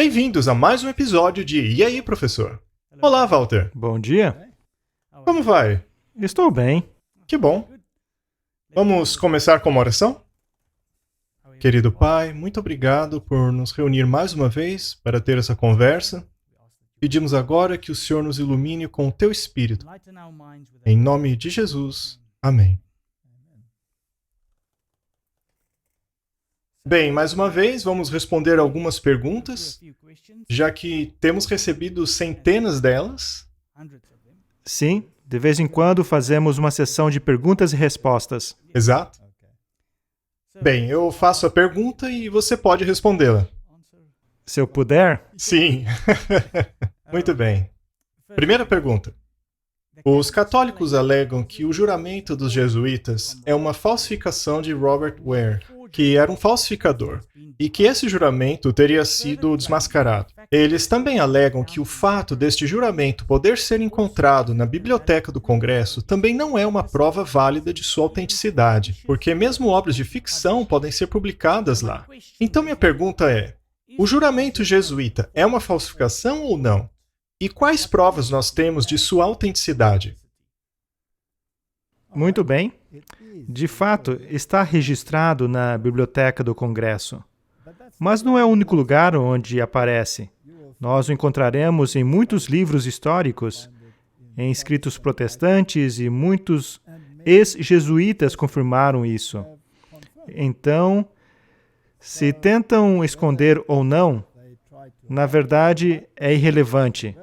Bem-vindos a mais um episódio de E aí, professor? Olá, Walter. Bom dia. Como vai? Estou bem. Que bom. Vamos começar com uma oração? Querido Pai, muito obrigado por nos reunir mais uma vez para ter essa conversa. Pedimos agora que o Senhor nos ilumine com o Teu Espírito. Em nome de Jesus. Amém. Bem, mais uma vez, vamos responder algumas perguntas, já que temos recebido centenas delas. Sim, de vez em quando fazemos uma sessão de perguntas e respostas. Exato. Bem, eu faço a pergunta e você pode respondê-la. Se eu puder, Sim. Muito bem. Primeira pergunta. Os católicos alegam que o juramento dos jesuítas é uma falsificação de Robert Ware, que era um falsificador, e que esse juramento teria sido desmascarado. Eles também alegam que o fato deste juramento poder ser encontrado na biblioteca do Congresso também não é uma prova válida de sua autenticidade, porque mesmo obras de ficção podem ser publicadas lá. Então minha pergunta é: o juramento jesuíta é uma falsificação ou não? E quais provas nós temos de sua autenticidade? muito bem. De fato, está registrado na Biblioteca do Congresso. Mas não é o único lugar onde aparece. Nós o encontraremos em muitos livros históricos, em escritos protestantes, e muitos ex-jesuítas confirmaram isso. Então, se tentam esconder ou não, na verdade, é irrelevante.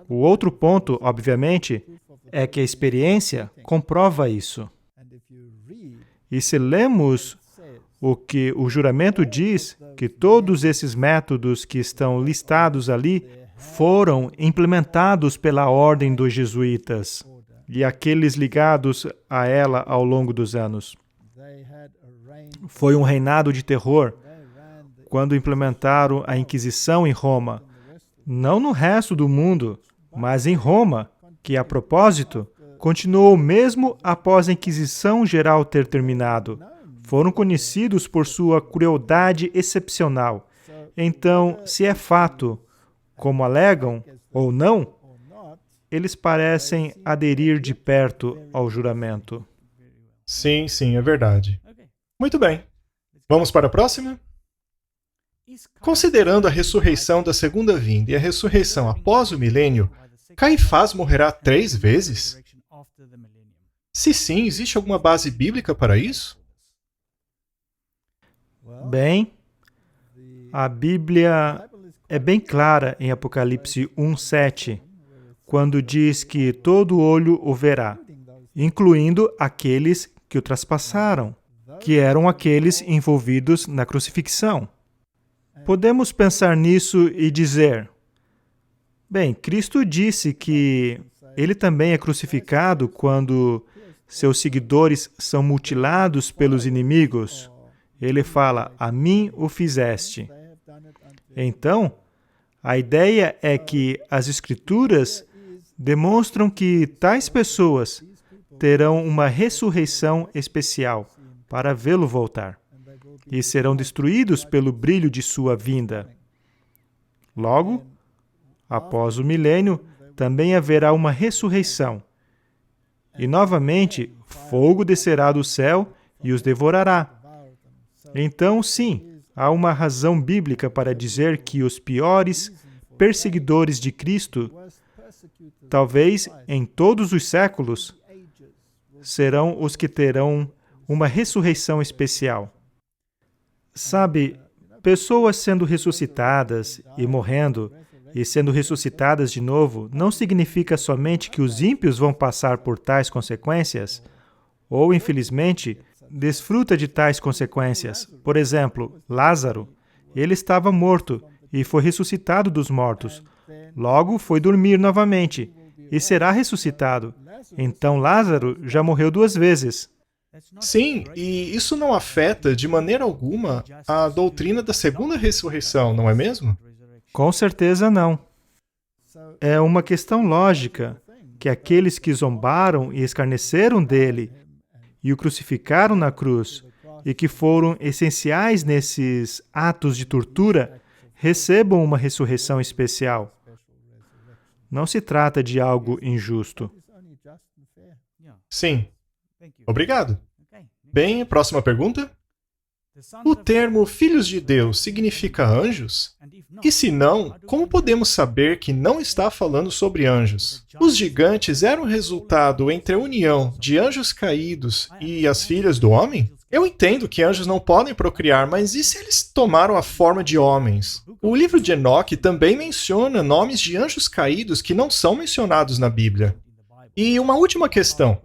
O outro ponto, obviamente, é que a experiência comprova isso. E se lemos o que o juramento diz, que todos esses métodos que estão listados ali foram implementados pela ordem dos jesuítas e aqueles ligados a ela ao longo dos anos. Foi um reinado de terror quando implementaram a Inquisição em Roma, não no resto do mundo, mas em Roma, que, a propósito, continuou mesmo após a Inquisição Geral ter terminado. Foram conhecidos por sua crueldade excepcional. Então, se é fato, como alegam, ou não, eles parecem aderir de perto ao juramento. Sim, é verdade. Muito bem. Vamos para a próxima? Considerando a ressurreição da segunda vinda e a ressurreição após o milênio, Caifás morrerá 3 vezes? Se sim, existe alguma base bíblica para isso? Bem, a Bíblia é bem clara em Apocalipse 1:7, quando diz que todo olho o verá, incluindo aqueles que o traspassaram, que eram aqueles envolvidos na crucifixão. Podemos pensar nisso e dizer: bem, Cristo disse que ele também é crucificado quando seus seguidores são mutilados pelos inimigos. Ele fala: a mim o fizeste. Então, a ideia é que as Escrituras demonstram que tais pessoas terão uma ressurreição especial para vê-lo voltar e serão destruídos pelo brilho de sua vinda. Logo, após o milênio, também haverá uma ressurreição. E, novamente, fogo descerá do céu e os devorará. Então, sim, há uma razão bíblica para dizer que os piores perseguidores de Cristo, talvez em todos os séculos, serão os que terão uma ressurreição especial. Sabe, pessoas sendo ressuscitadas e morrendo, e sendo ressuscitadas de novo, não significa somente que os ímpios vão passar por tais consequências, ou, infelizmente, desfruta de tais consequências. Por exemplo, Lázaro, ele estava morto e foi ressuscitado dos mortos. Logo, foi dormir novamente e será ressuscitado. Então, Lázaro já morreu 2 vezes. Sim, e isso não afeta de maneira alguma a doutrina da segunda ressurreição, não é mesmo? Com certeza não. É uma questão lógica que aqueles que zombaram e escarneceram dele e o crucificaram na cruz e que foram essenciais nesses atos de tortura recebam uma ressurreição especial. Não se trata de algo injusto. Sim. Obrigado. Bem, próxima pergunta. O termo filhos de Deus significa anjos? E se não, como podemos saber que não está falando sobre anjos? Os gigantes eram resultado entre a união de anjos caídos e as filhas do homem? Eu entendo que anjos não podem procriar, mas e se eles tomaram a forma de homens? O livro de Enoque também menciona nomes de anjos caídos que não são mencionados na Bíblia. E uma última questão.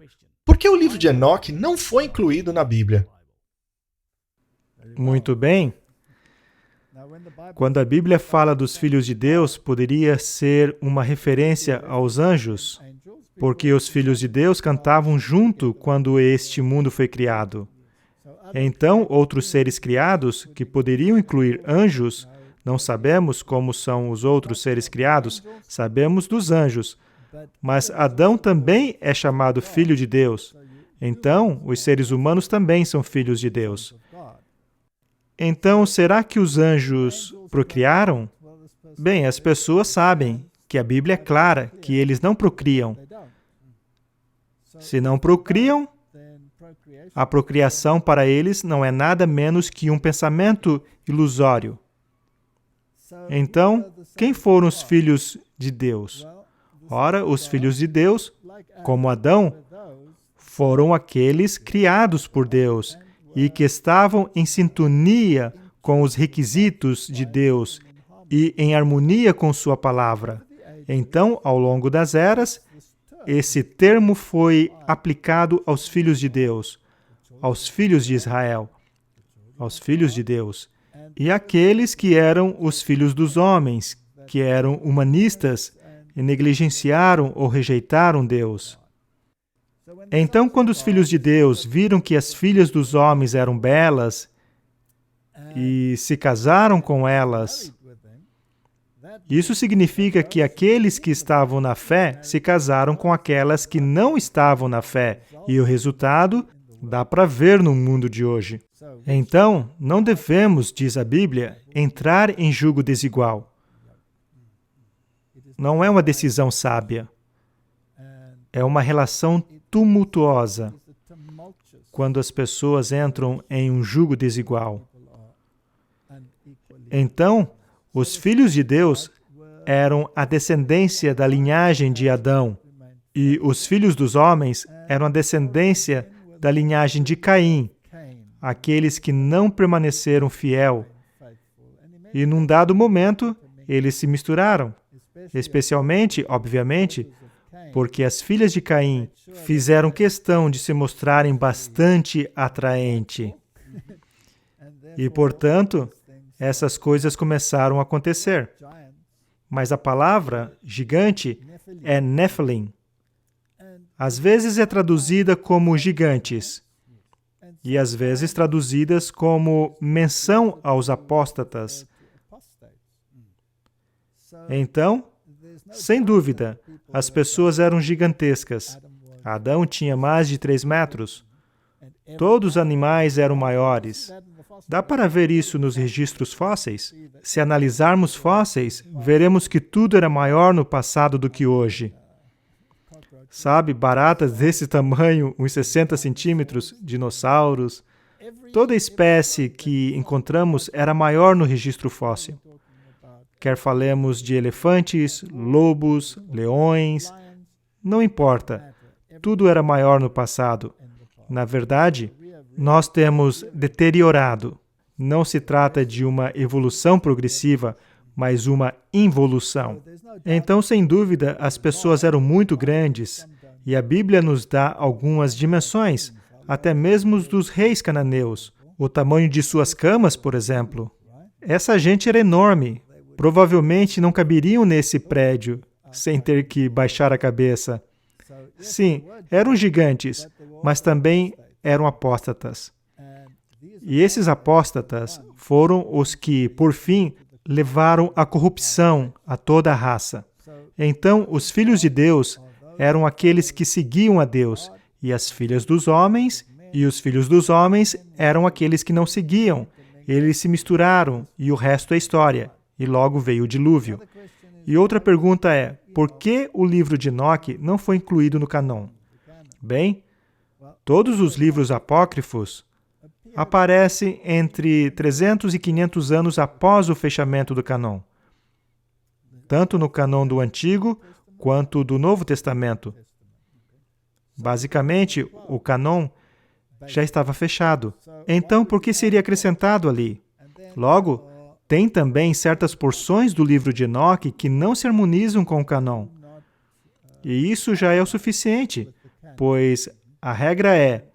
Por que o livro de Enoque não foi incluído na Bíblia? Muito bem. Quando a Bíblia fala dos filhos de Deus, poderia ser uma referência aos anjos, porque os filhos de Deus cantavam junto quando este mundo foi criado. Então, outros seres criados, que poderiam incluir anjos, não sabemos como são os outros seres criados, sabemos dos anjos, mas Adão também é chamado filho de Deus. Então, os seres humanos também são filhos de Deus. Então, será que os anjos procriaram? Bem, as pessoas sabem que a Bíblia é clara que eles não procriam. Se não procriam, a procriação para eles não é nada menos que um pensamento ilusório. Então, quem foram os filhos de Deus? Ora, os filhos de Deus, como Adão, foram aqueles criados por Deus e que estavam em sintonia com os requisitos de Deus e em harmonia com sua palavra. Então, ao longo das eras, esse termo foi aplicado aos filhos de Deus, aos filhos de Israel, aos filhos de Deus, e aqueles que eram os filhos dos homens, que eram humanistas e negligenciaram ou rejeitaram Deus. Então, quando os filhos de Deus viram que as filhas dos homens eram belas e se casaram com elas, isso significa que aqueles que estavam na fé se casaram com aquelas que não estavam na fé, e o resultado dá para ver no mundo de hoje. Então, não devemos, diz a Bíblia, entrar em julgo desigual. Não é uma decisão sábia. É uma relação tumultuosa quando as pessoas entram em um julgo desigual. Então, os filhos de Deus eram a descendência da linhagem de Adão, e os filhos dos homens eram a descendência da linhagem de Caim, aqueles que não permaneceram fiel. E num dado momento, eles se misturaram, especialmente, obviamente, porque as filhas de Caim fizeram questão de se mostrarem bastante atraentes. E, portanto, essas coisas começaram a acontecer. Mas a palavra gigante é Nephilim. Às vezes é traduzida como gigantes, e às vezes traduzidas como menção aos apóstatas. Então, sem dúvida, as pessoas eram gigantescas. Adão tinha mais de 3 metros. Todos os animais eram maiores. Dá para ver isso nos registros fósseis? Se analisarmos fósseis, veremos que tudo era maior no passado do que hoje. Sabe, baratas desse tamanho, uns 60 centímetros, dinossauros. Toda espécie que encontramos era maior no registro fóssil. Quer falemos de elefantes, lobos, leões, não importa. Tudo era maior no passado. Na verdade, nós temos deteriorado. Não se trata de uma evolução progressiva, mas uma involução. Então, sem dúvida, as pessoas eram muito grandes, e a Bíblia nos dá algumas dimensões, até mesmo dos reis cananeus. O tamanho de suas camas, por exemplo. Essa gente era enorme. Provavelmente não caberiam nesse prédio, sem ter que baixar a cabeça. Sim, eram gigantes, mas também eram apóstatas. E esses apóstatas foram os que, por fim, levaram a corrupção a toda a raça. Então, os filhos de Deus eram aqueles que seguiam a Deus, e as filhas dos homens e os filhos dos homens eram aqueles que não seguiam. Eles se misturaram, e o resto é história. e logo veio o dilúvio. E outra pergunta é, por que o livro de Enoque não foi incluído no cânon? Bem, todos os livros apócrifos aparecem entre 300 e 500 anos após o fechamento do cânon, tanto no cânon do Antigo quanto do Novo Testamento. Basicamente, o cânon já estava fechado. Então, por que seria acrescentado ali? Logo, tem também certas porções do livro de Enoque que não se harmonizam com o cânon. E isso já é o suficiente, pois a regra é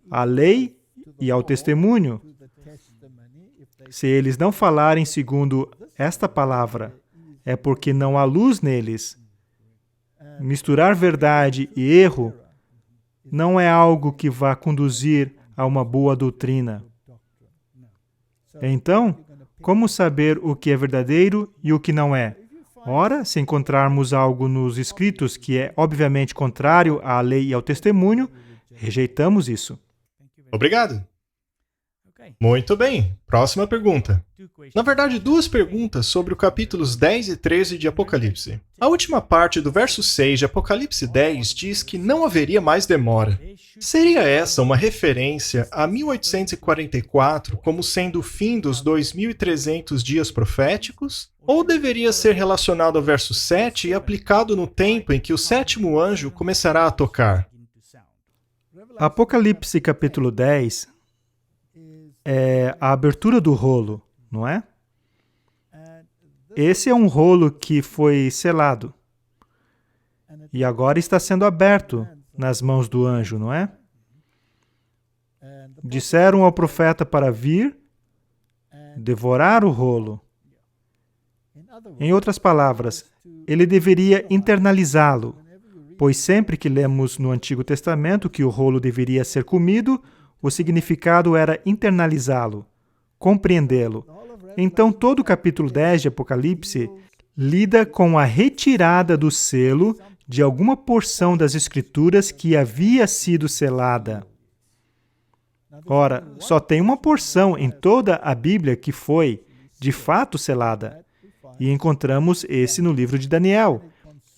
a lei e ao testemunho. Se eles não falarem segundo esta palavra, é porque não há luz neles. Misturar verdade e erro não é algo que vá conduzir a uma boa doutrina. Então, como saber o que é verdadeiro e o que não é? Ora, se encontrarmos algo nos escritos que é obviamente contrário à lei e ao testemunho, rejeitamos isso. Obrigado. Muito bem. Próxima pergunta. Na verdade, duas perguntas sobre os capítulos 10 e 13 de Apocalipse. A última parte do verso 6 de Apocalipse 10 diz que não haveria mais demora. Seria essa uma referência a 1844 como sendo o fim dos 2.300 dias proféticos? Ou deveria ser relacionado ao verso 7 e aplicado no tempo em que o sétimo anjo começará a tocar? Apocalipse capítulo 10 é a abertura do rolo, não é? Esse é um rolo que foi selado e agora está sendo aberto nas mãos do anjo, não é? Disseram ao profeta para vir devorar o rolo. Em outras palavras, ele deveria internalizá-lo, pois sempre que lemos no Antigo Testamento que o rolo deveria ser comido, o significado era internalizá-lo, compreendê-lo. Então, todo o capítulo 10 de Apocalipse lida com a retirada do selo de alguma porção das Escrituras que havia sido selada. Ora, só tem uma porção em toda a Bíblia que foi, de fato, selada. E encontramos esse no livro de Daniel.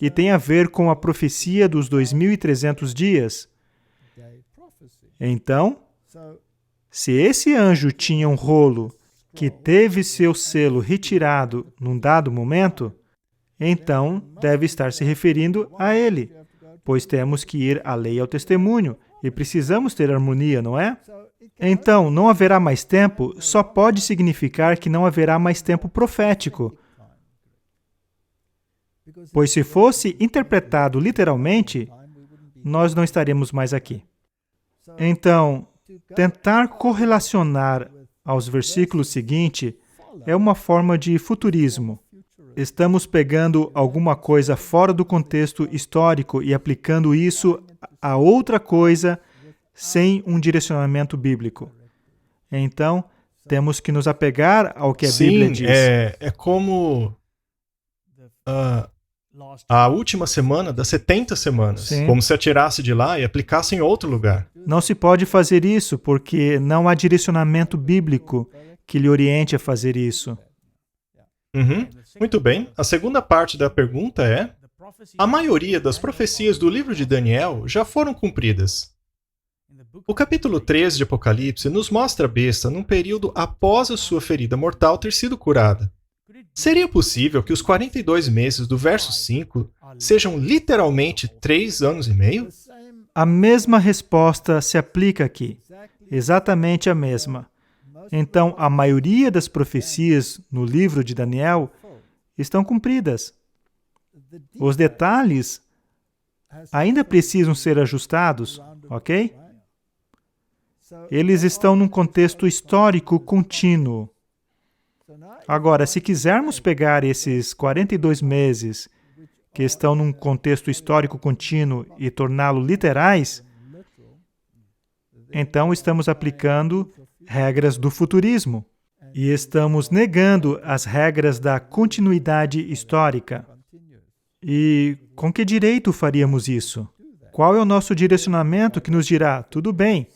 E tem a ver com a profecia dos 2.300 dias. Então, se esse anjo tinha um rolo que teve seu selo retirado num dado momento, então deve estar se referindo a ele, pois temos que ir à lei e ao testemunho, e precisamos ter harmonia, não é? Então, não haverá mais tempo só pode significar que não haverá mais tempo profético, pois se fosse interpretado literalmente, nós não estaremos mais aqui. Então, tentar correlacionar aos versículos seguintes é uma forma de futurismo. Estamos pegando alguma coisa fora do contexto histórico e aplicando isso a outra coisa sem um direcionamento bíblico. Então, temos que nos apegar ao que a Bíblia diz. É como a última semana das 70 semanas. Sim. Como se atirasse de lá e aplicasse em outro lugar. Não se pode fazer isso, porque não há direcionamento bíblico que lhe oriente a fazer isso. Muito bem. A segunda parte da pergunta é: a maioria das profecias do livro de Daniel já foram cumpridas. O capítulo 13 de Apocalipse nos mostra a besta num período após a sua ferida mortal ter sido curada. Seria possível que os 42 meses do verso 5 sejam literalmente 3 anos e meio? A mesma resposta se aplica aqui. Exatamente a mesma. Então, a maioria das profecias no livro de Daniel estão cumpridas. Os detalhes ainda precisam ser ajustados, ok? Eles estão num contexto histórico contínuo. Agora, se quisermos pegar esses 42 meses que estão num contexto histórico contínuo e torná-lo literais, então estamos aplicando regras do futurismo e estamos negando as regras da continuidade histórica. E com que direito faríamos isso? Qual é o nosso direcionamento que nos dirá, tudo bem,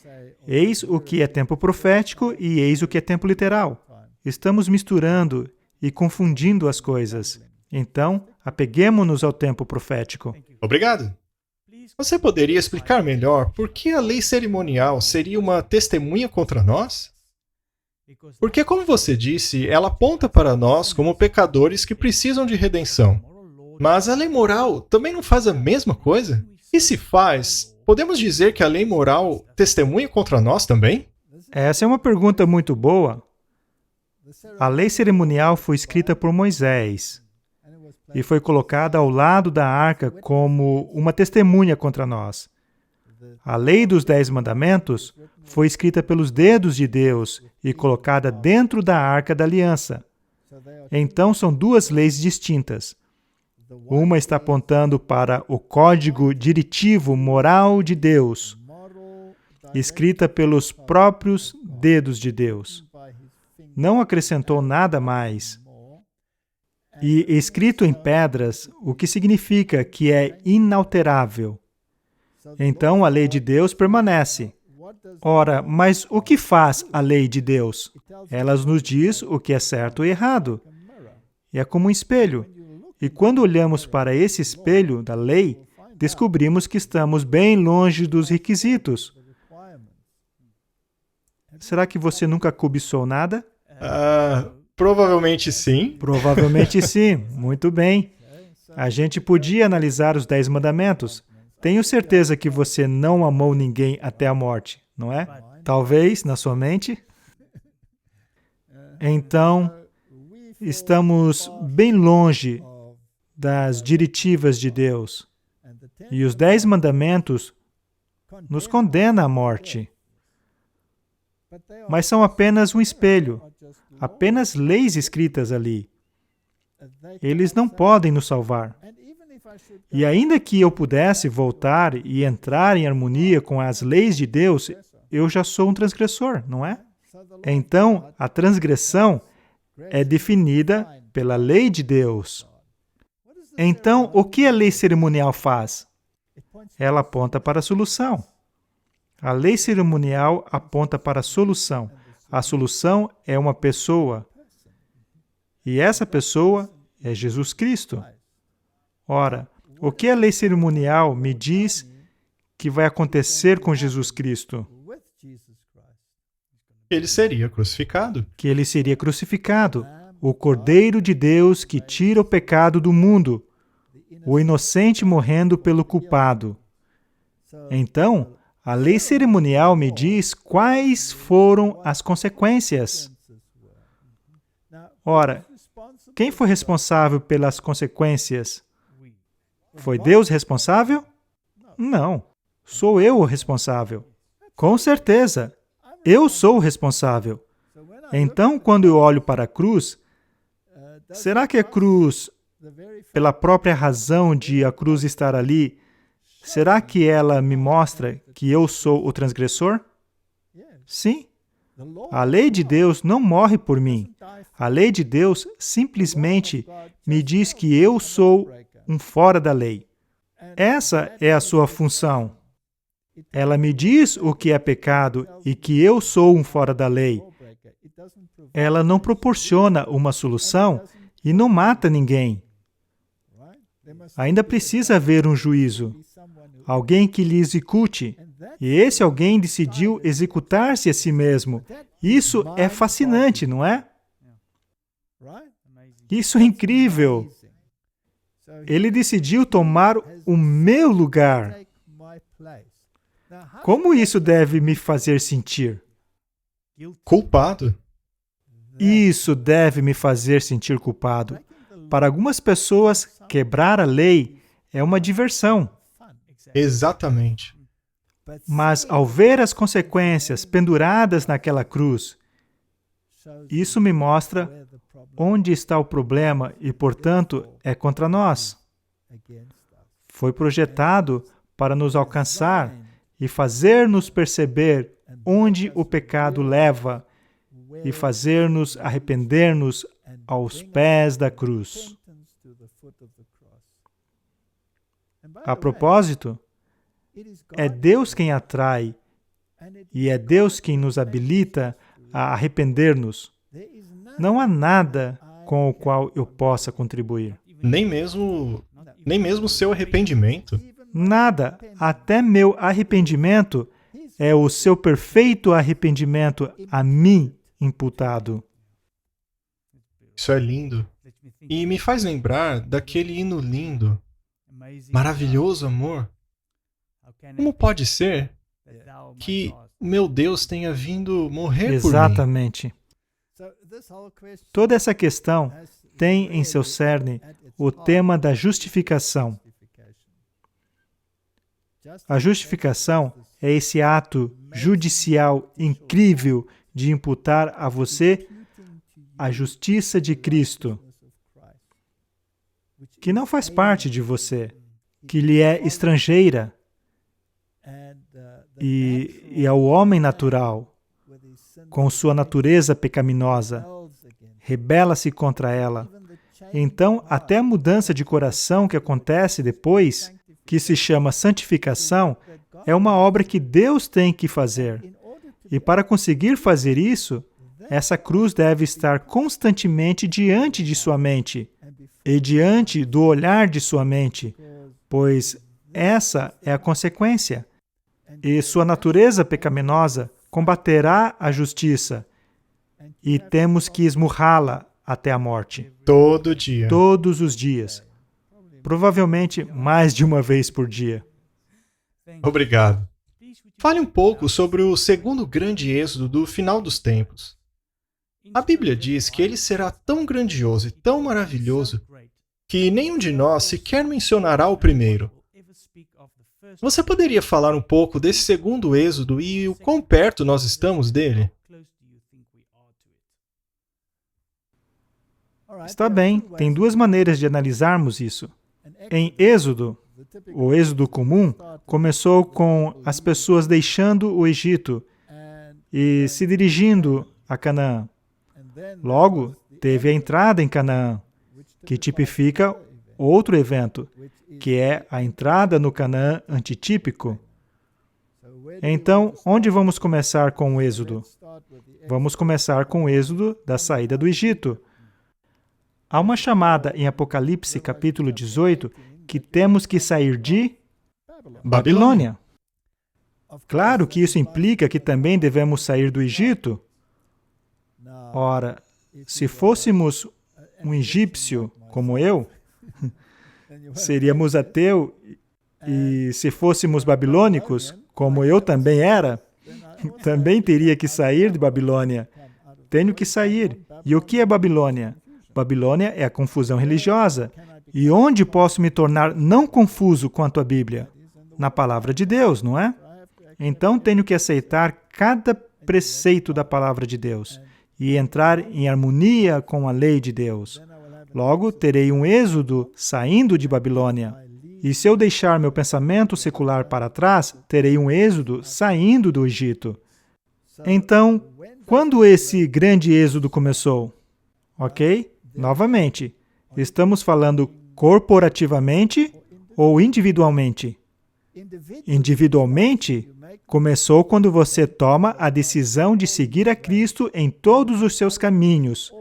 eis o que é tempo profético e eis o que é tempo literal? Estamos misturando e confundindo as coisas. Então, apeguemo-nos ao tempo profético. Obrigado. Você poderia explicar melhor por que a lei cerimonial seria uma testemunha contra nós? Porque, como você disse, ela aponta para nós como pecadores que precisam de redenção. Mas a lei moral também não faz a mesma coisa? E se faz, podemos dizer que a lei moral testemunha contra nós também? Essa é uma pergunta muito boa. A lei cerimonial foi escrita por Moisés e foi colocada ao lado da arca como uma testemunha contra nós. A lei dos 10 mandamentos foi escrita pelos dedos de Deus e colocada dentro da arca da aliança. Então, são duas leis distintas. Uma está apontando para o código diretivo moral de Deus, escrita pelos próprios dedos de Deus. Não acrescentou nada mais. E escrito em pedras, o que significa que é inalterável. Então, a lei de Deus permanece. Ora, mas o que faz a lei de Deus? Ela nos diz o que é certo e errado. É como um espelho. E quando olhamos para esse espelho da lei, descobrimos que estamos bem longe dos requisitos. Será que você nunca cobiçou nada? Provavelmente sim. Provavelmente sim. Muito bem. A gente podia analisar os 10 mandamentos. Tenho certeza que você não amou ninguém até a morte, não é? Talvez, na sua mente. Então, estamos bem longe das diretivas de Deus. E os 10 mandamentos nos condenam à morte. Mas são apenas um espelho, apenas leis escritas ali. Eles não podem nos salvar. E ainda que eu pudesse voltar e entrar em harmonia com as leis de Deus, eu já sou um transgressor, não é? Então, a transgressão é definida pela lei de Deus. Então, o que a lei cerimonial faz? Ela aponta para a solução. A lei cerimonial aponta para a solução. A solução é uma pessoa. E essa pessoa é Jesus Cristo. Ora, o que a lei cerimonial me diz que vai acontecer com Jesus Cristo? Ele seria crucificado. Que ele seria crucificado, o Cordeiro de Deus que tira o pecado do mundo, o inocente morrendo pelo culpado. Então, a lei cerimonial me diz quais foram as consequências. Ora, quem foi responsável pelas consequências? Foi Deus responsável? Não. Sou eu o responsável. Com certeza. Eu sou o responsável. Então, quando eu olho para a cruz, será que a cruz, pela própria razão de a cruz estar ali, será que ela me mostra que eu sou o transgressor? Sim. A lei de Deus não morre por mim. A lei de Deus simplesmente me diz que eu sou um fora da lei. Essa é a sua função. Ela me diz o que é pecado e que eu sou um fora da lei. Ela não proporciona uma solução e não mata ninguém. Ainda precisa haver um juízo. Alguém que lhe execute. E esse alguém decidiu executar-se a si mesmo. Isso é fascinante, não é? Isso é incrível. Ele decidiu tomar o meu lugar. Como isso deve me fazer sentir? Culpado. Isso deve me fazer sentir culpado. Para algumas pessoas, quebrar a lei é uma diversão. Exatamente. Mas ao ver as consequências penduradas naquela cruz, isso me mostra onde está o problema e, portanto, é contra nós. Foi projetado para nos alcançar e fazer-nos perceber onde o pecado leva e fazer-nos arrepender-nos aos pés da cruz. A propósito, é Deus quem atrai e é Deus quem nos habilita a arrepender-nos. Não há nada com o qual eu possa contribuir. Nem mesmo seu arrependimento? Nada, até meu arrependimento é o seu perfeito arrependimento a mim imputado. Isso é lindo. E me faz lembrar daquele hino lindo, maravilhoso amor. Como pode ser que meu Deus tenha vindo morrer por mim? Exatamente. Toda essa questão tem em seu cerne o tema da justificação. A justificação é esse ato judicial incrível de imputar a você a justiça de Cristo, que não faz parte de você, que lhe é estrangeira, e ao homem natural, com sua natureza pecaminosa, rebela-se contra ela. Então, até a mudança de coração que acontece depois, que se chama santificação, é uma obra que Deus tem que fazer. E para conseguir fazer isso, essa cruz deve estar constantemente diante de sua mente e diante do olhar de sua mente, pois essa é a consequência. E sua natureza pecaminosa combaterá a justiça e temos que esmurrá-la até a morte. Todo dia. Todos os dias. Provavelmente mais de uma vez por dia. Obrigado. Fale um pouco sobre o segundo grande êxodo do final dos tempos. A Bíblia diz que ele será tão grandioso e tão maravilhoso que nenhum de nós sequer mencionará o primeiro. Você poderia falar um pouco desse segundo êxodo e o quão perto nós estamos dele? Está bem, tem duas maneiras de analisarmos isso. Em Êxodo, o êxodo comum começou com as pessoas deixando o Egito e se dirigindo a Canaã. Logo, teve a entrada em Canaã, que tipifica outro evento, que é a entrada no Canaã antitípico. Então, onde vamos começar com o êxodo? Vamos começar com o êxodo da saída do Egito. Há uma chamada em Apocalipse, capítulo 18, que temos que sair de Babilônia. Claro que isso implica que também devemos sair do Egito. Ora, se fôssemos um egípcio como eu, seríamos ateu, e se fôssemos babilônicos, como eu também era, também teria que sair de Babilônia. Tenho que sair. E o que é Babilônia? Babilônia é a confusão religiosa. E onde posso me tornar não confuso quanto à Bíblia? Na palavra de Deus, não é? Então tenho que aceitar cada preceito da palavra de Deus e entrar em harmonia com a lei de Deus. Logo, terei um êxodo saindo de Babilônia. E se eu deixar meu pensamento secular para trás, terei um êxodo saindo do Egito. Então, quando esse grande êxodo começou? Ok? Novamente, estamos falando corporativamente ou individualmente? Individualmente, começou quando você toma a decisão de seguir a Cristo em todos os seus caminhos.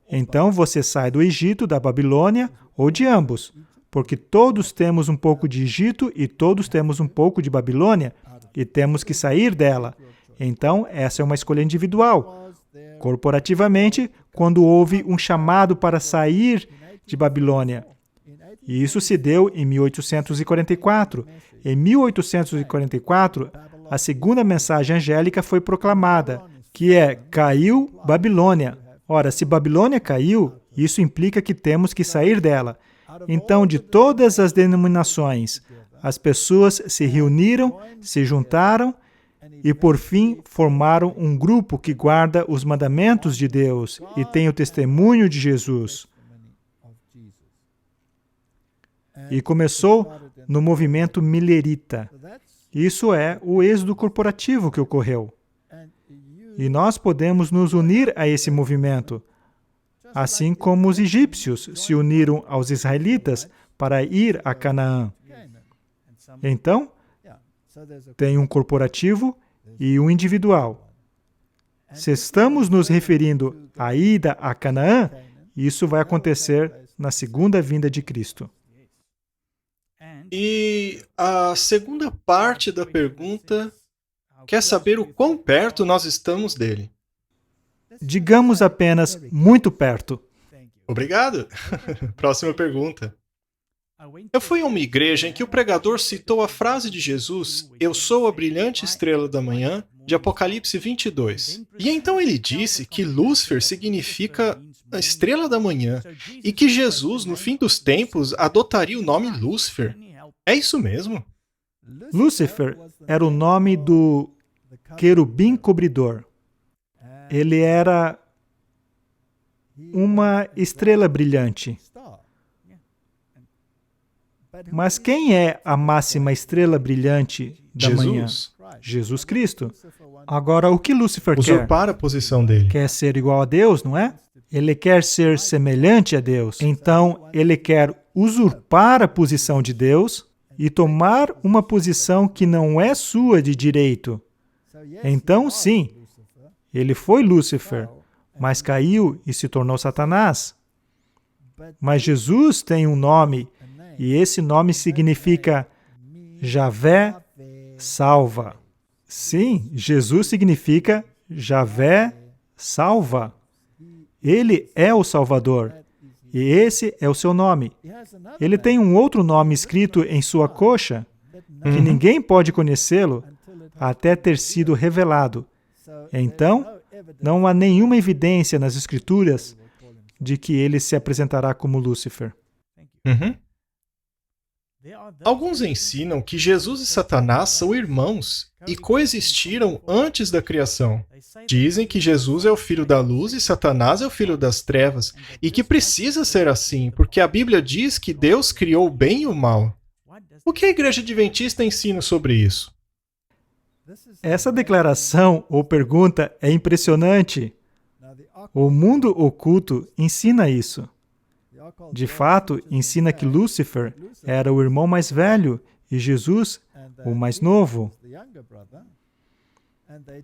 Então você sai do Egito, da Babilônia ou de ambos, porque todos temos um pouco de Egito e todos temos um pouco de Babilônia e temos que sair dela. Então, essa é uma escolha individual. Corporativamente, quando houve um chamado para sair de Babilônia. E isso se deu em 1844. Em 1844, a segunda mensagem angélica foi proclamada, que é: caiu Babilônia. Ora, se Babilônia caiu, isso implica que temos que sair dela. Então, de todas as denominações, as pessoas se reuniram, se juntaram e, por fim, formaram um grupo que guarda os mandamentos de Deus e tem o testemunho de Jesus. E começou no movimento milerita. Isso é o êxodo corporativo que ocorreu. E nós podemos nos unir a esse movimento, assim como os egípcios se uniram aos israelitas para ir a Canaã. Então, tem um corporativo e um individual. Se estamos nos referindo à ida a Canaã, Isso vai acontecer na segunda vinda de Cristo. E a segunda parte da pergunta quer saber o quão perto nós estamos dele. Digamos apenas muito perto. Obrigado. Próxima pergunta. Eu fui a uma igreja em que o pregador citou a frase de Jesus, "Eu sou a brilhante estrela da manhã", de Apocalipse 22. E então ele disse que Lúcifer significa a estrela da manhã e que Jesus, no fim dos tempos, adotaria o nome Lúcifer. É isso mesmo? Lúcifer era o nome do querubim cobridor. Ele era uma estrela brilhante. Mas quem é a máxima estrela brilhante da manhã? Jesus Cristo. Agora, o que Lúcifer quer? Usurpar a posição dele. Quer ser igual a Deus, não é? Ele quer ser semelhante a Deus. Então, ele quer usurpar a posição de Deus e tomar uma posição que não é sua de direito. Então, sim, ele foi Lúcifer, mas caiu e se tornou Satanás. Mas Jesus tem um nome, e esse nome significa Javé salva. Sim, Jesus significa Javé salva. Ele é o Salvador, e esse é o seu nome. Ele tem um outro nome escrito em sua coxa, que ninguém pode conhecê-lo até ter sido revelado. Então, não há nenhuma evidência nas Escrituras de que ele se apresentará como Lúcifer. Alguns ensinam que Jesus e Satanás são irmãos e coexistiram antes da criação. Dizem que Jesus é o filho da luz e Satanás é o filho das trevas, e que precisa ser assim, porque a Bíblia diz que Deus criou o bem e o mal. O que a Igreja Adventista ensina sobre isso? Essa declaração ou pergunta é impressionante. O mundo oculto ensina isso. De fato, ensina que Lúcifer era o irmão mais velho e Jesus o mais novo.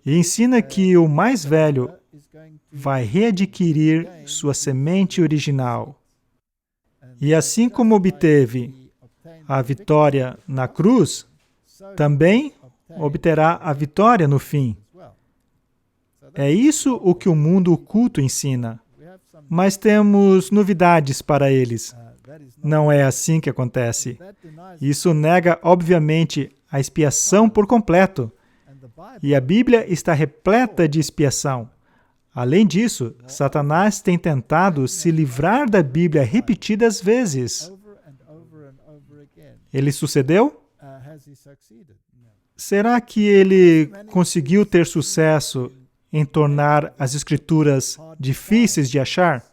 E ensina que o mais velho vai readquirir sua semente original. E assim como obteve a vitória na cruz, também obterá a vitória no fim. É isso o que o mundo oculto ensina. Mas temos novidades para eles. Não é assim que acontece. Isso nega, obviamente, a expiação por completo. E a Bíblia está repleta de expiação. Além disso, Satanás tem tentado se livrar da Bíblia repetidas vezes. Ele sucedeu? Será que ele conseguiu ter sucesso em tornar as Escrituras difíceis de achar?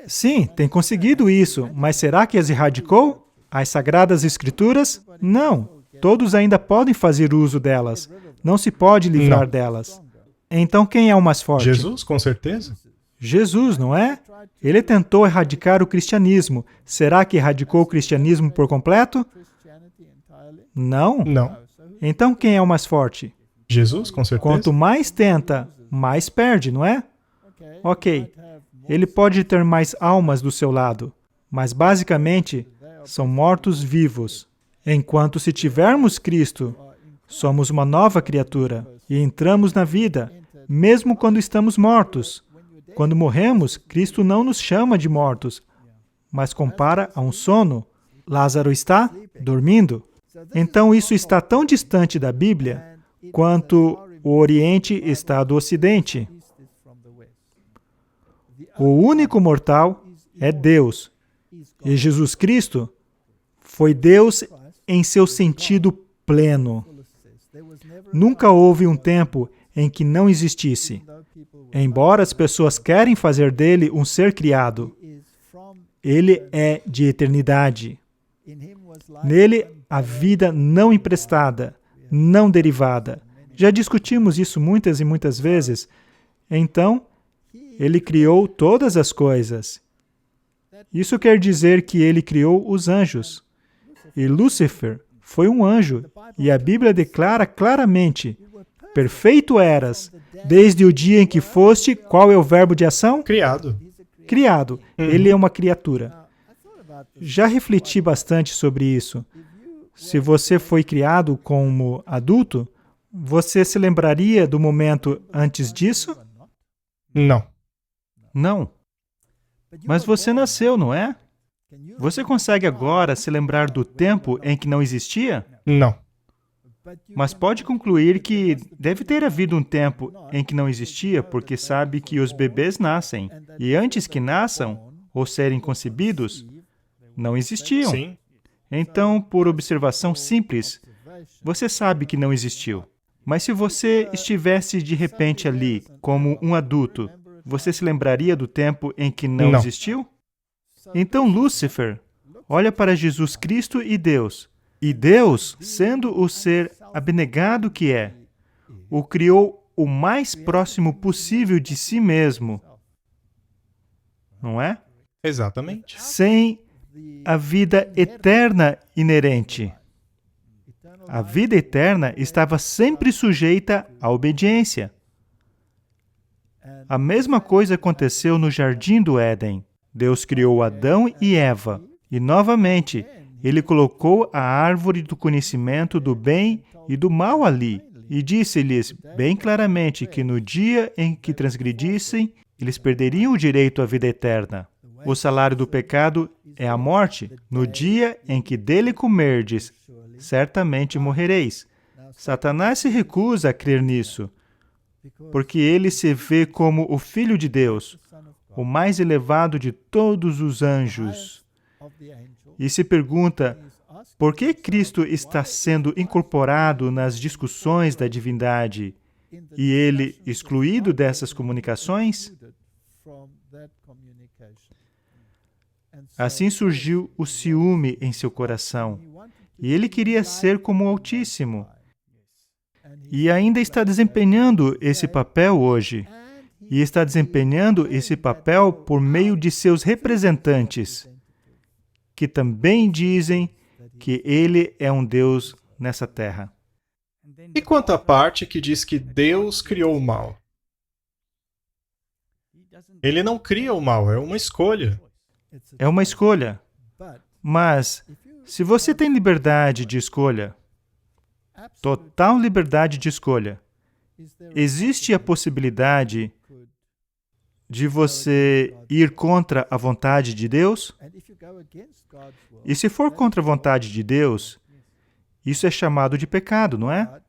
Sim, tem conseguido isso, mas será que as erradicou? As Sagradas Escrituras? Não. Todos ainda podem fazer uso delas. Não se pode livrar delas. Então quem é o mais forte? Jesus, com certeza. Jesus, não é? Ele tentou erradicar o cristianismo. Será que erradicou o cristianismo por completo? Não. Não. Então quem é o mais forte? Jesus, com certeza. Quanto mais tenta, mais perde, não é? Ok. Ele pode ter mais almas do seu lado, mas basicamente são mortos-vivos. Enquanto se tivermos Cristo, somos uma nova criatura e entramos na vida, mesmo quando estamos mortos. Quando morremos, Cristo não nos chama de mortos, mas compara a um sono. Lázaro está dormindo. Então isso está tão distante da Bíblia quanto o Oriente está do Ocidente. O único mortal é Deus. E Jesus Cristo foi Deus em seu sentido pleno. Nunca houve um tempo em que não existisse. Embora as pessoas querem fazer dele um ser criado, ele é de eternidade. Nele, a vida não emprestada, não derivada. Já discutimos isso muitas e muitas vezes. Então, ele criou todas as coisas. Isso quer dizer que ele criou os anjos. E Lúcifer foi um anjo. E a Bíblia declara claramente: perfeito eras, desde o dia em que foste, qual é o verbo de ação? Criado. Criado. Ele é uma criatura. Já refleti bastante sobre isso. Se você foi criado como adulto, você se lembraria do momento antes disso? Não. Não. Mas você nasceu, não é? Você consegue agora se lembrar do tempo em que não existia? Não. Mas pode concluir que deve ter havido um tempo em que não existia, porque sabe que os bebês nascem. E antes que nasçam, ou serem concebidos, não existiam. Sim. Então, por observação simples, você sabe que não existiu. Mas se você estivesse de repente ali, como um adulto, você se lembraria do tempo em que não existiu? Então, Lúcifer olha para Jesus Cristo e Deus. E Deus, sendo o ser abnegado que é, o criou o mais próximo possível de si mesmo. Não é? Exatamente. Sem a vida eterna inerente. A vida eterna estava sempre sujeita à obediência. A mesma coisa aconteceu no Jardim do Éden. Deus criou Adão e Eva, e novamente, Ele colocou a árvore do conhecimento do bem e do mal ali, e disse-lhes bem claramente que no dia em que transgredissem, eles perderiam o direito à vida eterna. O salário do pecado é a morte. No dia em que dele comerdes, certamente morrereis. Satanás se recusa a crer nisso, porque ele se vê como o Filho de Deus, o mais elevado de todos os anjos. E se pergunta, por que Cristo está sendo incorporado nas discussões da divindade e ele excluído dessas comunicações? Assim surgiu o ciúme em seu coração, e ele queria ser como o Altíssimo. E ainda está desempenhando esse papel hoje. E está desempenhando esse papel por meio de seus representantes, que também dizem que ele é um Deus nessa terra. E quanto à parte que diz que Deus criou o mal? Ele não cria o mal, é uma escolha. É uma escolha. Mas, se você tem liberdade de escolha, total liberdade de escolha, existe a possibilidade de você ir contra a vontade de Deus? E se for contra a vontade de Deus, isso é chamado de pecado, não é?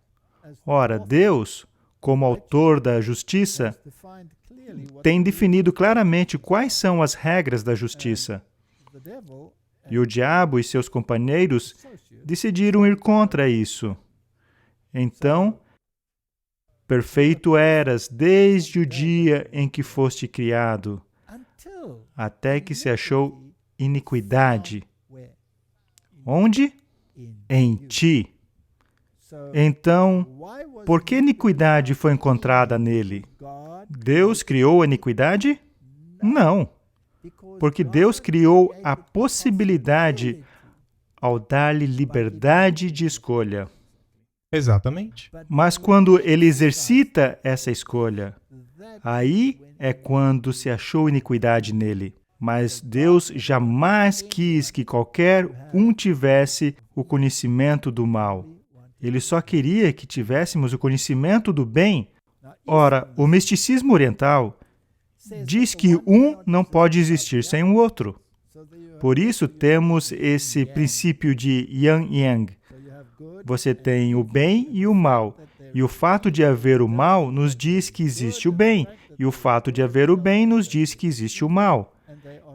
Ora, Deus, como autor da justiça, tem definido claramente quais são as regras da justiça. E o diabo e seus companheiros decidiram ir contra isso. Então, perfeito eras desde o dia em que foste criado, até que se achou iniquidade. Onde? Em ti. Então, por que iniquidade foi encontrada nele? Deus criou a iniquidade? Não. Porque Deus criou a possibilidade ao dar-lhe liberdade de escolha. Exatamente. Mas quando ele exercita essa escolha, aí é quando se achou iniquidade nele. Mas Deus jamais quis que qualquer um tivesse o conhecimento do mal. Ele só queria que tivéssemos o conhecimento do bem. Ora, o misticismo oriental diz que um não pode existir sem o outro. Por isso temos esse princípio de yin-yang. Você tem o bem e o mal. E o fato de haver o mal nos diz que existe o bem. E o fato de haver o bem nos diz que existe o mal.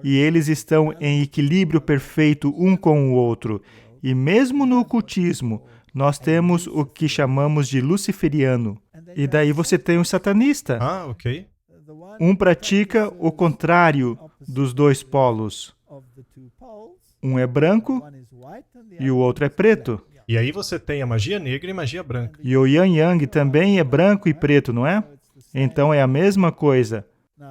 E eles estão em equilíbrio perfeito um com o outro. E mesmo no ocultismo, nós temos o que chamamos de luciferiano. E daí você tem o satanista. Ah, ok. Um pratica o contrário dos dois polos. Um é branco e o outro é preto. E aí você tem a magia negra e magia branca. E o Yin Yang também é branco e preto, não é? Então é a mesma coisa.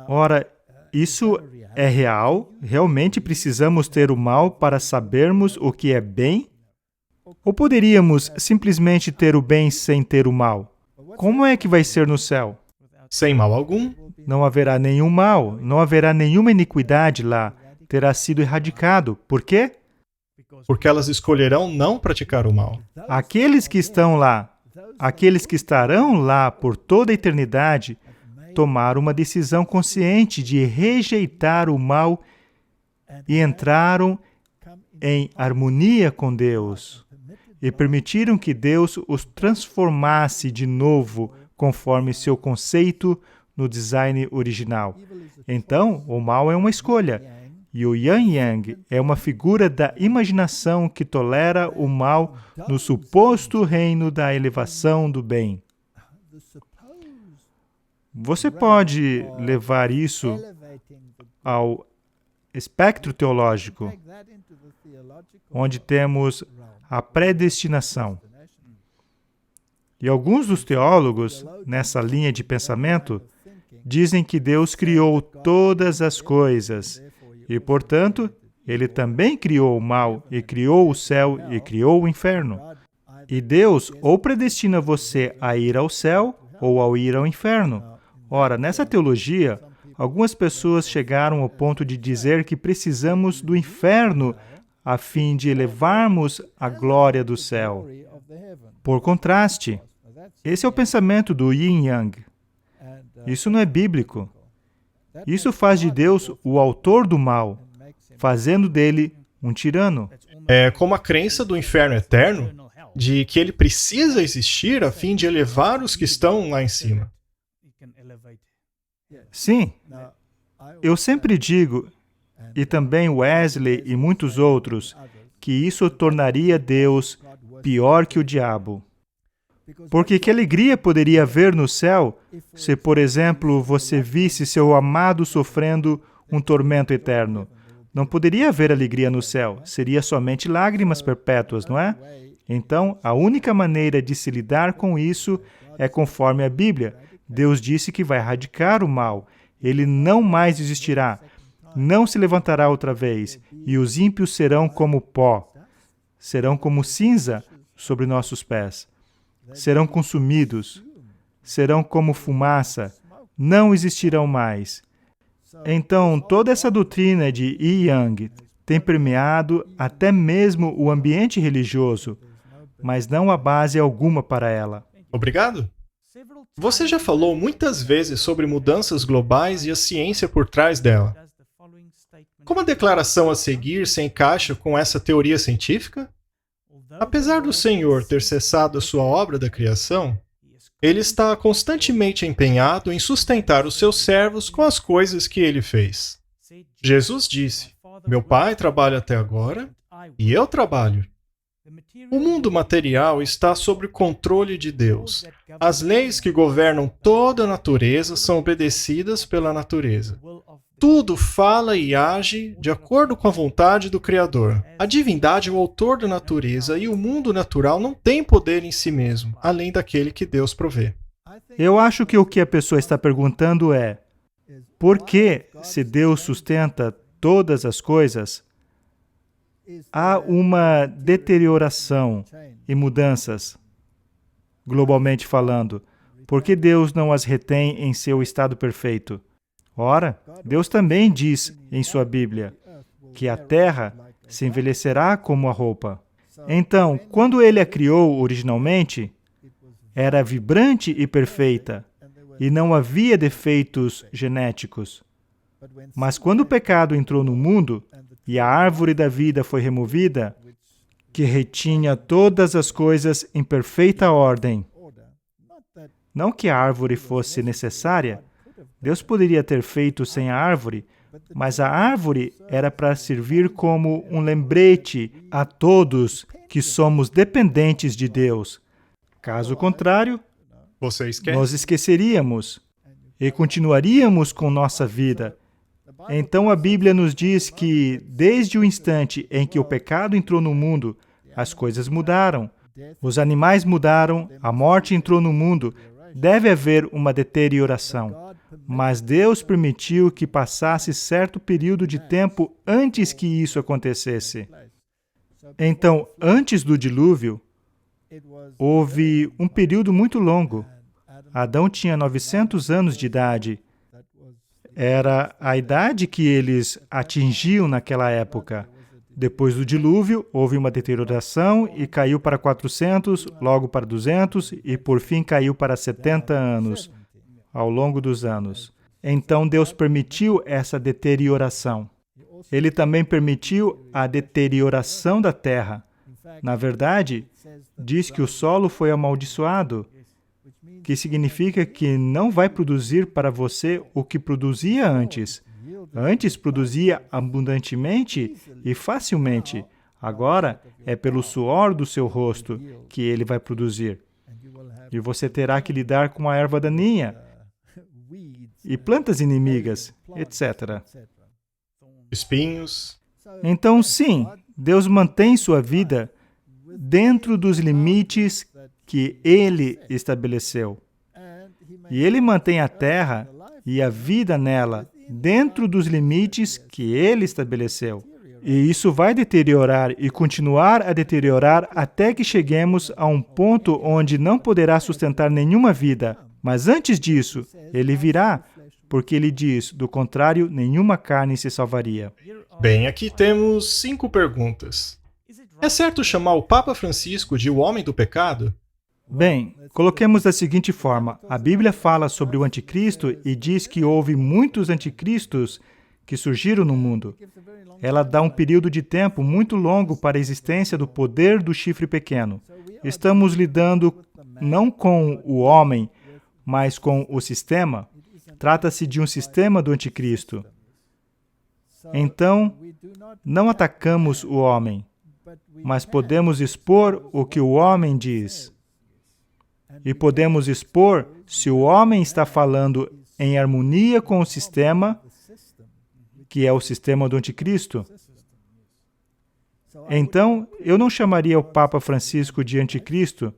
Ora, isso é real? Realmente precisamos ter o mal para sabermos o que é bem? Ou poderíamos simplesmente ter o bem sem ter o mal? Como é que vai ser no céu? sem mal algum. Não haverá nenhum mal, não haverá nenhuma iniquidade lá. Terá sido erradicado. Por quê? Porque elas escolherão não praticar o mal. Aqueles que estão lá, aqueles que estarão lá por toda a eternidade, tomaram uma decisão consciente de rejeitar o mal e entraram em harmonia com Deus e permitiram que Deus os transformasse de novo conforme seu conceito no design original. Então, o mal é uma escolha. E o Yin-Yang é uma figura da imaginação que tolera o mal no suposto reino da elevação do bem. Você pode levar isso ao espectro teológico, onde temos a predestinação. E alguns dos teólogos, nessa linha de pensamento, dizem que Deus criou todas as coisas e, portanto, Ele também criou o mal, e criou o céu, e criou o inferno. E Deus ou predestina você a ir ao céu ou ao ir ao inferno. Ora, nessa teologia, algumas pessoas chegaram ao ponto de dizer que precisamos do inferno a fim de elevarmos a glória do céu. Por contraste, esse é o pensamento do Yin-Yang. Isso não é bíblico. Isso faz de Deus o autor do mal, fazendo dele um tirano. É como a crença do inferno eterno, de que ele precisa existir a fim de elevar os que estão lá em cima. Sim, eu sempre digo, e também Wesley e muitos outros, que isso tornaria Deus pior que o diabo. Porque que alegria poderia haver no céu se, por exemplo, você visse seu amado sofrendo um tormento eterno? Não poderia haver alegria no céu, seria somente lágrimas perpétuas, não é? Então, a única maneira de se lidar com isso é conforme a Bíblia. Deus disse que vai erradicar o mal. Ele não mais existirá, não se levantará outra vez, e os ímpios serão como pó, serão como cinza sobre nossos pés. Serão consumidos, serão como fumaça, não existirão mais. Então, toda essa doutrina de Yin-Yang tem permeado até mesmo o ambiente religioso, mas não há base alguma para ela. Obrigado. Você já falou muitas vezes sobre mudanças globais e a ciência por trás dela. Como a declaração a seguir se encaixa com essa teoria científica? Apesar do Senhor ter cessado a sua obra da criação, Ele está constantemente empenhado em sustentar os seus servos com as coisas que Ele fez. Jesus disse: "Meu Pai trabalha até agora, e eu trabalho." O mundo material está sob o controle de Deus. As leis que governam toda a natureza são obedecidas pela natureza. Tudo fala e age de acordo com a vontade do Criador. A divindade é o autor da natureza e o mundo natural não tem poder em si mesmo, além daquele que Deus provê. Eu acho que o que a pessoa está perguntando é: por que, se Deus sustenta todas as coisas, há uma deterioração e mudanças, globalmente falando? Por que Deus não as retém em seu estado perfeito? Ora, Deus também diz em sua Bíblia que a terra se envelhecerá como a roupa. Então, quando Ele a criou originalmente, era vibrante e perfeita, e não havia defeitos genéticos. Mas quando o pecado entrou no mundo e a árvore da vida foi removida, que retinha todas as coisas em perfeita ordem, não que a árvore fosse necessária, Deus poderia ter feito sem a árvore, mas a árvore era para servir como um lembrete a todos que somos dependentes de Deus. Caso contrário, nós esqueceríamos e continuaríamos com nossa vida. Então a Bíblia nos diz que, desde o instante em que o pecado entrou no mundo, as coisas mudaram. Os animais mudaram, a morte entrou no mundo. Deve haver uma deterioração. Mas Deus permitiu que passasse certo período de tempo antes que isso acontecesse. Então, antes do dilúvio, houve um período muito longo. Adão tinha 900 anos de idade. Era a idade que eles atingiam naquela época. Depois do dilúvio, houve uma deterioração e caiu para 400, logo para 200 e, por fim, caiu para 70 anos, ao longo dos anos. Então, Deus permitiu essa deterioração. Ele também permitiu a deterioração da terra. Na verdade, diz que o solo foi amaldiçoado, que significa que não vai produzir para você o que produzia antes. Antes produzia abundantemente e facilmente. Agora é pelo suor do seu rosto que ele vai produzir. E você terá que lidar com a erva daninha e plantas inimigas, etc. Espinhos. Então, sim, Deus mantém sua vida dentro dos limites que Ele estabeleceu. E Ele mantém a terra e a vida nela dentro dos limites que Ele estabeleceu. E isso vai deteriorar e continuar a deteriorar até que cheguemos a um ponto onde não poderá sustentar nenhuma vida. Mas antes disso, Ele virá, porque Ele diz, do contrário, nenhuma carne se salvaria. Bem, aqui temos 5 perguntas. É certo chamar o Papa Francisco de o homem do pecado? Bem, coloquemos da seguinte forma. A Bíblia fala sobre o anticristo e diz que houve muitos anticristos que surgiram no mundo. Ela dá um período de tempo muito longo para a existência do poder do chifre pequeno. Estamos lidando não com o homem, mas com o sistema. Trata-se de um sistema do anticristo. Então, não atacamos o homem, mas podemos expor o que o homem diz. E podemos expor se o homem está falando em harmonia com o sistema, que é o sistema do anticristo. Então, eu não chamaria o Papa Francisco de anticristo,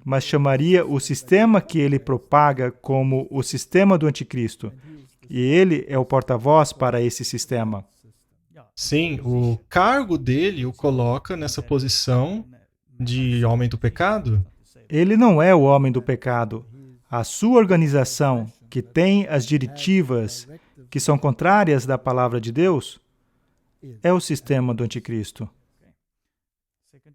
mas chamaria o sistema que ele propaga como o sistema do anticristo. E ele é o porta-voz para esse sistema. Sim, o cargo dele o coloca nessa posição de homem do pecado. Ele não é o homem do pecado. A sua organização, que tem as diretivas que são contrárias da palavra de Deus, é o sistema do anticristo.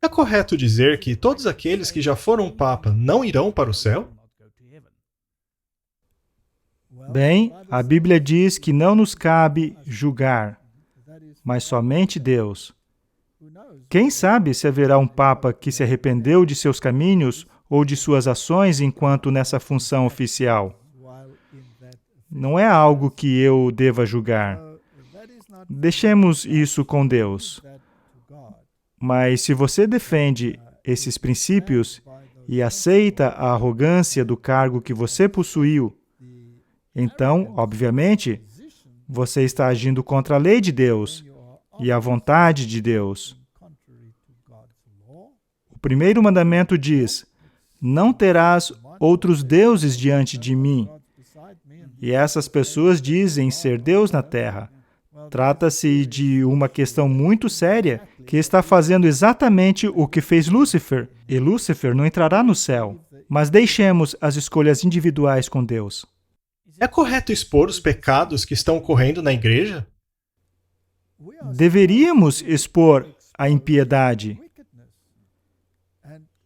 É correto dizer que todos aqueles que já foram Papa não irão para o céu? Bem, a Bíblia diz que não nos cabe julgar, mas somente Deus. Quem sabe se haverá um Papa que se arrependeu de seus caminhos ou de suas ações enquanto nessa função oficial? Não é algo que eu deva julgar. Deixemos isso com Deus. Mas se você defende esses princípios e aceita a arrogância do cargo que você possuiu, então, obviamente, você está agindo contra a lei de Deus e a vontade de Deus. O primeiro mandamento diz: não terás outros deuses diante de mim. E essas pessoas dizem ser Deus na terra. Trata-se de uma questão muito séria que está fazendo exatamente o que fez Lúcifer. E Lúcifer não entrará no céu. Mas deixemos as escolhas individuais com Deus. É correto expor os pecados que estão ocorrendo na igreja? Deveríamos expor a impiedade.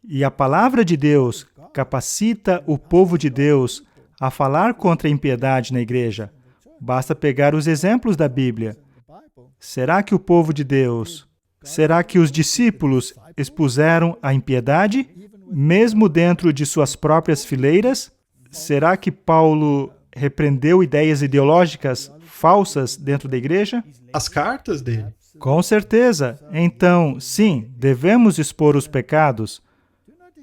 E a palavra de Deus capacita o povo de Deus a falar contra a impiedade na igreja. Basta pegar os exemplos da Bíblia. Será que o povo de Deus, será que os discípulos expuseram a impiedade, mesmo dentro de suas próprias fileiras? Será que Paulo repreendeu ideias ideológicas falsas dentro da igreja? As cartas dele? Com certeza. Então, sim, devemos expor os pecados.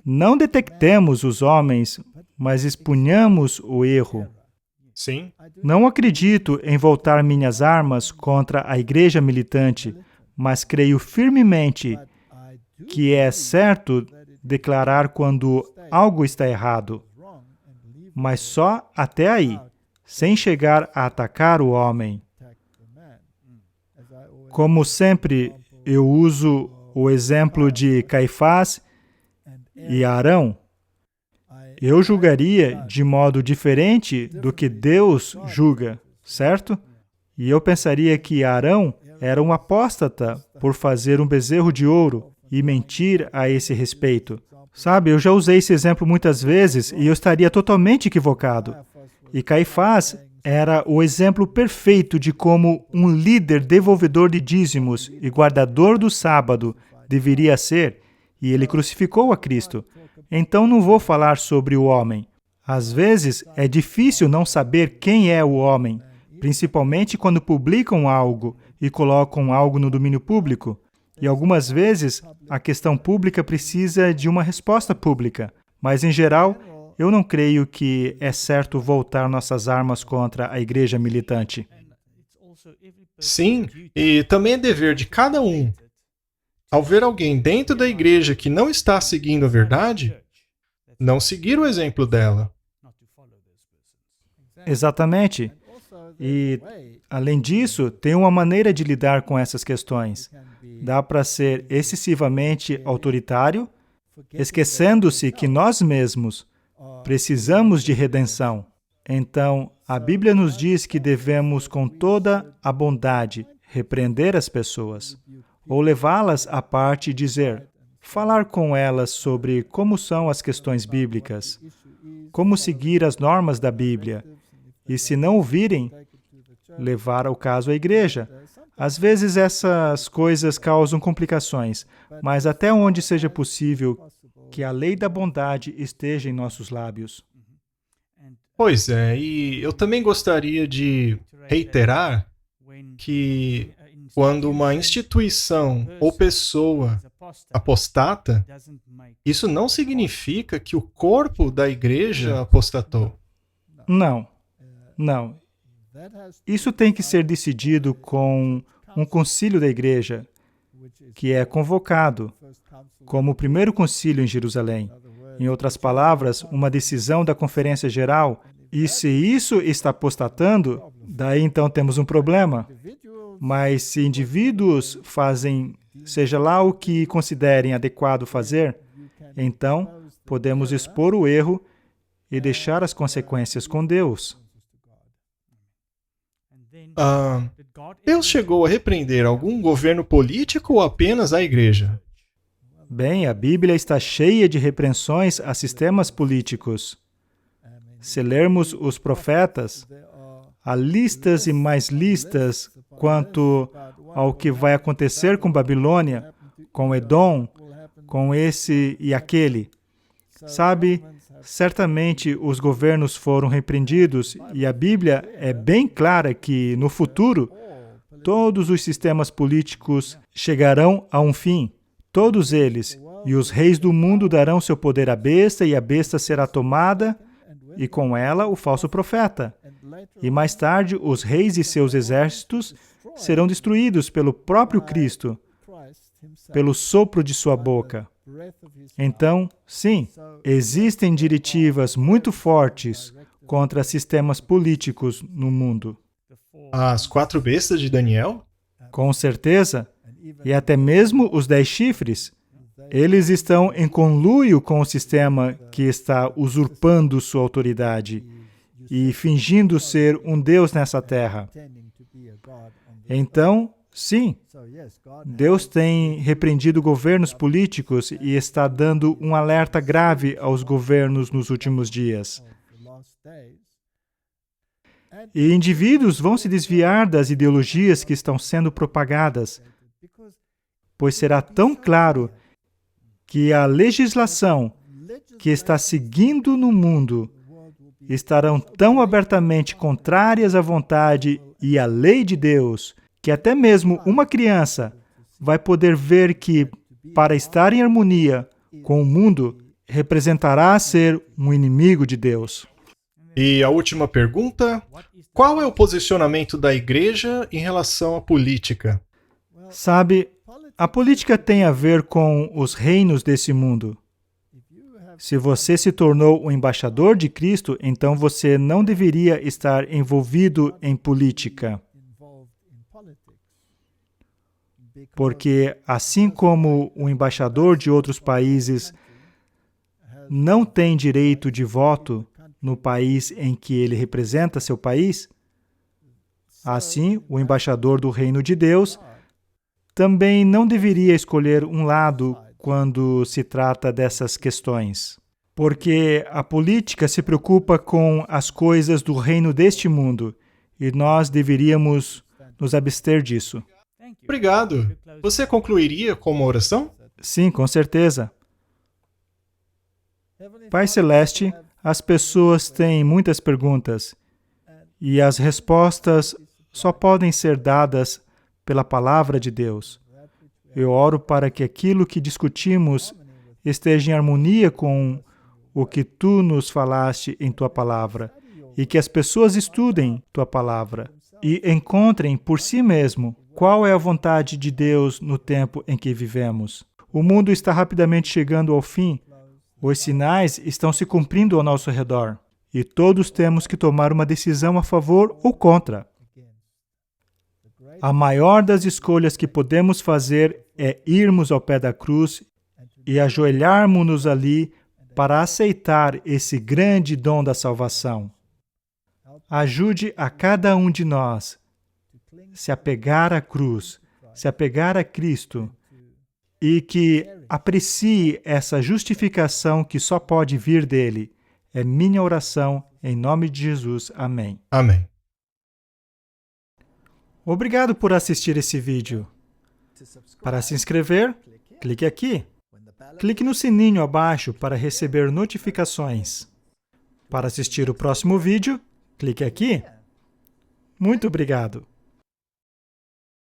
Não detectemos os homens, mas expunhamos o erro. Sim. Não acredito em voltar minhas armas contra a igreja militante, mas creio firmemente que é certo declarar quando algo está errado, mas só até aí, sem chegar a atacar o homem. Como sempre, eu uso o exemplo de Caifás e Arão. eu julgaria de modo diferente do que Deus julga, certo? E eu pensaria que Arão era um apóstata por fazer um bezerro de ouro e mentir a esse respeito. Sabe, eu já usei esse exemplo muitas vezes e eu estaria totalmente equivocado. E Caifás era o exemplo perfeito de como um líder devolvedor de dízimos e guardador do sábado deveria ser, e ele crucificou a Cristo. Então não vou falar sobre o homem. Às vezes é difícil não saber quem é o homem, principalmente quando publicam algo e colocam algo no domínio público. E algumas vezes a questão pública precisa de uma resposta pública. Mas, em geral, eu não creio que é certo voltar nossas armas contra a igreja militante. Sim, e também é dever de cada um, ao ver alguém dentro da igreja que não está seguindo a verdade, não seguir o exemplo dela. Exatamente. E, além disso, tem uma maneira de lidar com essas questões. Dá para ser excessivamente autoritário, esquecendo-se que nós mesmos precisamos de redenção. Então, a Bíblia nos diz que devemos, com toda a bondade, repreender as pessoas, ou levá-las à parte e dizer, falar com elas sobre como são as questões bíblicas, como seguir as normas da Bíblia, e se não ouvirem, levar o caso à igreja. Às vezes essas coisas causam complicações, mas até onde seja possível que a lei da bondade esteja em nossos lábios. Pois é, e eu também gostaria de reiterar que quando uma instituição ou pessoa apostata, isso não significa que o corpo da igreja apostatou. Não. Isso tem que ser decidido com um concílio da igreja, que é convocado, como o primeiro concílio em Jerusalém. Em outras palavras, uma decisão da Conferência Geral. E se isso está apostatando, daí então temos um problema. Mas se indivíduos fazem, seja lá o que considerem adequado fazer, então podemos expor o erro e deixar as consequências com Deus. Deus chegou a repreender algum governo político ou apenas a igreja? Bem, a Bíblia está cheia de repreensões a sistemas políticos. Se lermos os profetas, há listas e mais listas quanto ao que vai acontecer com Babilônia, com Edom, com esse e aquele. Sabe, certamente os governos foram repreendidos e a Bíblia é bem clara que, no futuro, todos os sistemas políticos chegarão a um fim. Todos eles. E os reis do mundo darão seu poder à besta e a besta será tomada e com ela o falso profeta. E mais tarde os reis e seus exércitos serão destruídos pelo próprio Cristo, pelo sopro de sua boca. Então, sim, existem diretivas muito fortes contra sistemas políticos no mundo. As 4 bestas de Daniel? Com certeza. E até mesmo os 10 chifres. Eles estão em conluio com o sistema que está usurpando sua autoridade e fingindo ser um Deus nessa terra. Então, sim, Deus tem repreendido governos políticos e está dando um alerta grave aos governos nos últimos dias. E indivíduos vão se desviar das ideologias que estão sendo propagadas, pois será tão claro que a legislação que está seguindo no mundo estarão tão abertamente contrárias à vontade e à lei de Deus, que até mesmo uma criança vai poder ver que, para estar em harmonia com o mundo, representará ser um inimigo de Deus. E a última pergunta: qual é o posicionamento da igreja em relação à política? Sabe, a política tem a ver com os reinos desse mundo. Se você se tornou um embaixador de Cristo, então você não deveria estar envolvido em política. Porque, assim como o embaixador de outros países não tem direito de voto no país em que ele representa seu país, assim, o embaixador do reino de Deus também não deveria escolher um lado quando se trata dessas questões, porque a política se preocupa com as coisas do reino deste mundo e nós deveríamos nos abster disso. Obrigado. Você concluiria com uma oração? Sim, com certeza. Pai Celeste, as pessoas têm muitas perguntas e as respostas só podem ser dadas pela palavra de Deus. Eu oro para que aquilo que discutimos esteja em harmonia com o que Tu nos falaste em Tua palavra e que as pessoas estudem Tua palavra e encontrem por si mesmo qual é a vontade de Deus no tempo em que vivemos. O mundo está rapidamente chegando ao fim. Os sinais estão se cumprindo ao nosso redor e todos temos que tomar uma decisão a favor ou contra. A maior das escolhas que podemos fazer é irmos ao pé da cruz e ajoelharmos-nos ali para aceitar esse grande dom da salvação. Ajude a cada um de nós se apegar à cruz, se apegar a Cristo e que aprecie essa justificação que só pode vir dele. É minha oração, em nome de Jesus. Amém. Amém. Obrigado por assistir esse vídeo. Para se inscrever, clique aqui. Clique no sininho abaixo para receber notificações. Para assistir o próximo vídeo, clique aqui. Muito obrigado.